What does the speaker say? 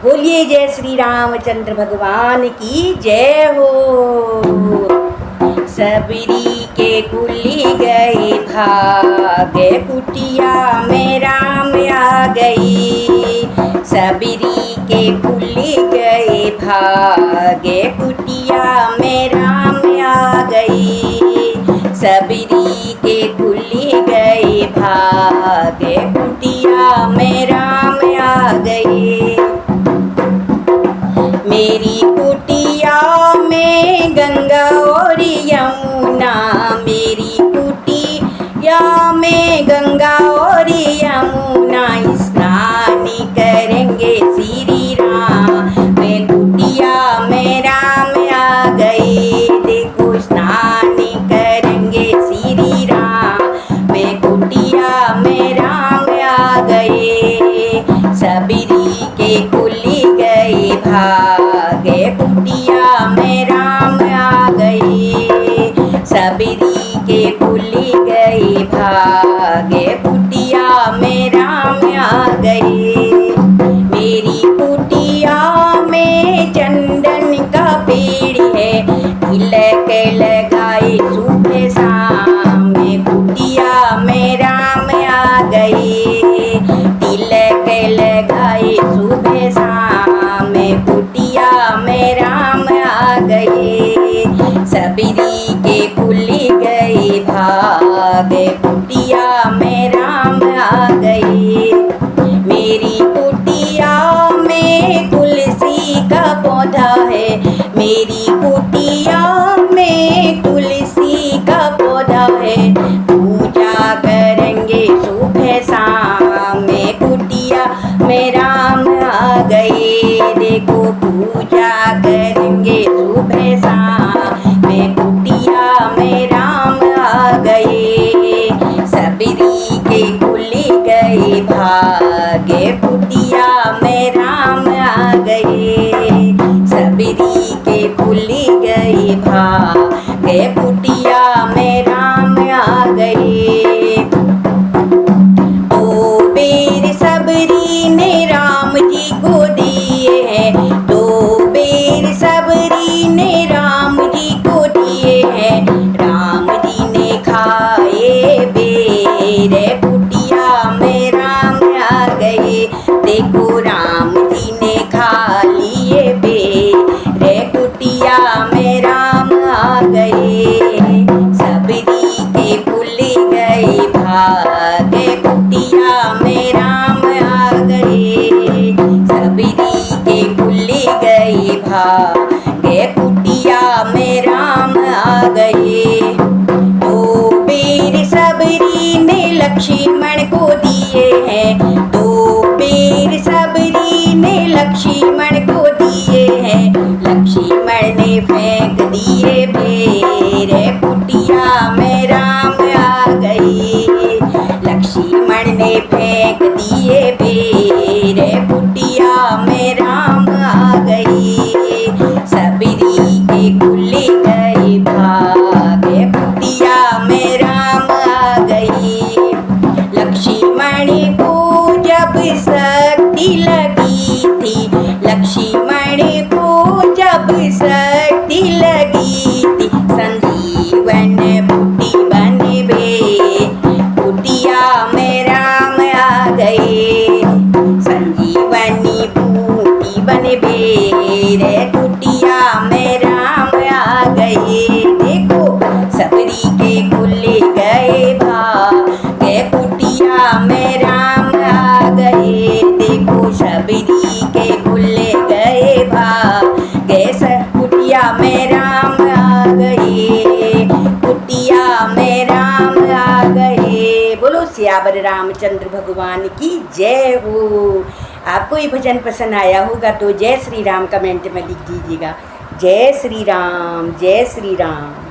बोलिए जय श्री रामचंद्र भगवान की जय हो। सबरी के खुली गई भाग्य कुटिया में राम आ गई। सबरी के खुली गई भाग्य कुटिया में राम आ गई। सबरी के खुली गई भाग्य कुटिया में राम आ गई। मेरी कुटिया में गंगा और यमुना, मेरी कुटिया में गंगा और यमुना, स्नान करेंगे श्री राम। मैं कुटिया में राम आ गए, देखो स्नान करेंगे श्री राम। मैं कुटिया में राम आ गए। सबरी के खुली गई भाग्य कुटिया में राम आ गए। सबरी के खुली गई भाग्य कुटिया में राम आ गए। मेरी कुटिया में चंदन का पेड़ है, तिलक लगाए सुबह शाम। में कुटिया में राम आ गए, तिलक लगाए सुबह शाम। में कुटिया में राम आ गए। सबरी के खुली गई भाग्य कुटिया में राम आ गए। मेरी कुटिया में तुलसी का पौधा है, मेरी कुटिया में तुलसी का पौधा है। पूजा करेंगे सुबह शाम। में कुटिया में राम आ गए, देखो पूजा करेंगे सुबह शाम। में कुटिया में राम आ गए। सबरी के खुली गई भाग्य कुटिया में राम आ गए। सबरी के खुली गई भाग्य कुटिया में राम आ गए। दो बेर सबरी ने राम जी को दिए हैं, दो बेर सबरी ने राम जी को दिए हैं। राम जी ने खाए बेर, कुटिया में राम आ गए। देखो राम जी ने खा लिए बेर, कुटिया में राम आ गए। सबरी के खुली गई भाग्य कुटिया में राम आ गए। सबरी के खुली गई भाग्य कुटिया में राम आ गए। दो बेर सबरी ने लक्ष्मण को दिए हैं, दो बेर सबरी ने लक्ष्मण को दिए हैं। लक्ष्मण ने फेंक दिए बेर, कुटिया में राम आ गए। लक्ष्मण ने फेंक दिए बेर, कुटिया में राम आ गए। सबरी के खुली गई भाग्य कुटिया में राम आ गए। लक्ष्मण को जब शक्ति लगी थी, लक्ष्मण को जब शक्ति लगी थी। संजीवन बूटी बन बे, कुटिया में राम आ गए। संजीवनी बूटी बन बे, कुटिया में राम आ गए। देखो सबरी के खुले गए भाग्य कुटिया में राम आ गए। देखो सबरी के खुले गए भाग्य कुटिया में राम आ गए। कुटिया में राम आ गए। बोलो सियावर रामचंद्र भगवान की जय हो। आपको ये भजन पसंद आया होगा तो जय श्री राम कमेंट में लिख दीजिएगा। जय श्री राम, जय श्री राम।